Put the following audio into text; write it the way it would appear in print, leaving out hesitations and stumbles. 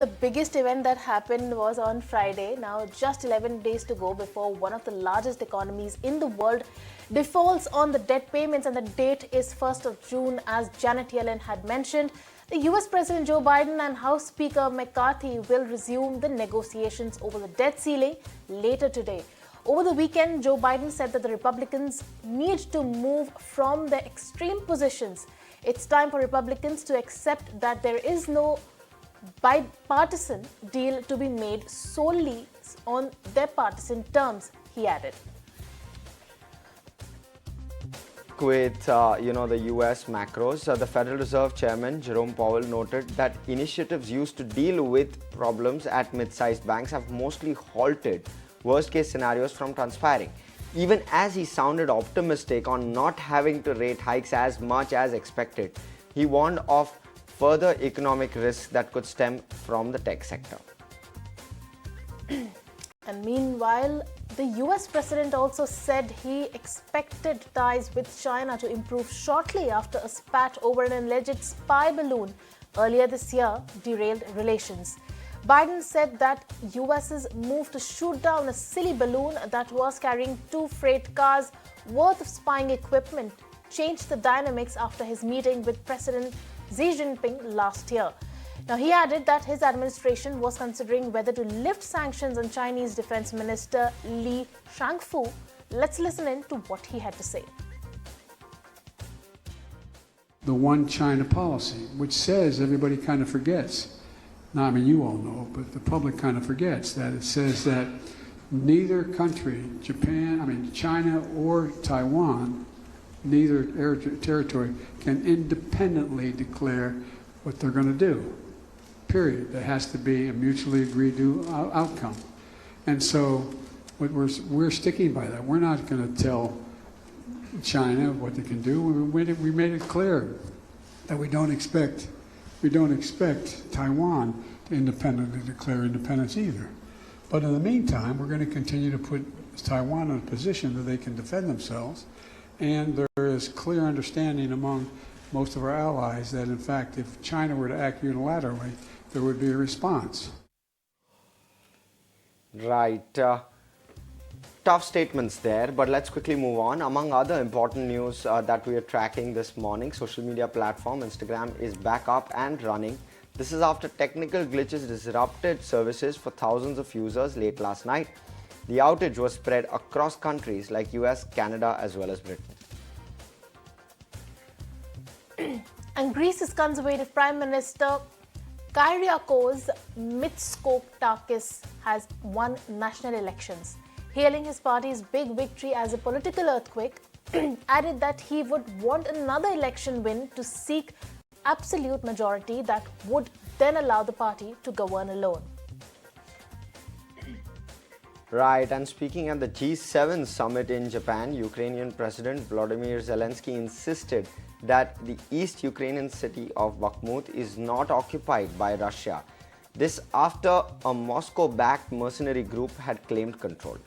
The biggest event that happened was on Friday. Now, just 11 days to go before one of the largest economies in the world defaults on the debt payments, and the date is 1st of June, as Janet Yellen had mentioned. The US President Joe Biden and House Speaker McCarthy will resume the negotiations over the debt ceiling later today. Over the weekend, Joe Biden said that the Republicans need to move from their extreme positions. It's time for Republicans to accept that there is no bipartisan deal to be made solely on their partisan terms, he added. With the US macros, the Federal Reserve Chairman Jerome Powell noted that initiatives used to deal with problems at mid-sized banks have mostly halted worst-case scenarios from transpiring. Even as he sounded optimistic on not having to rate hikes as much as expected, he warned of further economic risks that could stem from the tech sector. And meanwhile, the US president also said he expected ties with China to improve shortly after a spat over an alleged spy balloon earlier this year derailed relations. Biden said that US's move to shoot down a silly balloon that was carrying 2 freight cars worth of spying equipment changed the dynamics after his meeting with President Xi Jinping last year. Now, he added that his administration was considering whether to lift sanctions on Chinese Defense Minister Li Shangfu. Let's listen in to what he had to say. The one China policy, which says everybody kind of forgets. Now, I mean, you all know, but the public kind of forgets that it says that neither country, China or Taiwan, neither territory can independently declare what they're going to do. Period. There has to be a mutually agreed to outcome. And so we're sticking by that. We're not going to tell China what they can do. We made it clear that we don't expect Taiwan to independently declare independence either. But in the meantime, we're going to continue to put Taiwan in a position that they can defend themselves. And there is clear understanding among most of our allies that, in fact, if China were to act unilaterally, there would be a response. Right. Tough statements there, but let's quickly move on. Among other important news that we are tracking this morning, social media platform Instagram is back up and running. This is after technical glitches disrupted services for thousands of users late last night. The outage was spread across countries like US, Canada, as well as Britain. And Greece's Conservative Prime Minister Kyriakos Mitsotakis has won national elections. Hailing his party's big victory as a political earthquake, added that he would want another election win to seek absolute majority that would then allow the party to govern alone. Right, and speaking at the G7 summit in Japan, Ukrainian President Volodymyr Zelensky insisted that the East Ukrainian city of Bakhmut is not occupied by Russia. This after a Moscow-backed mercenary group had claimed control.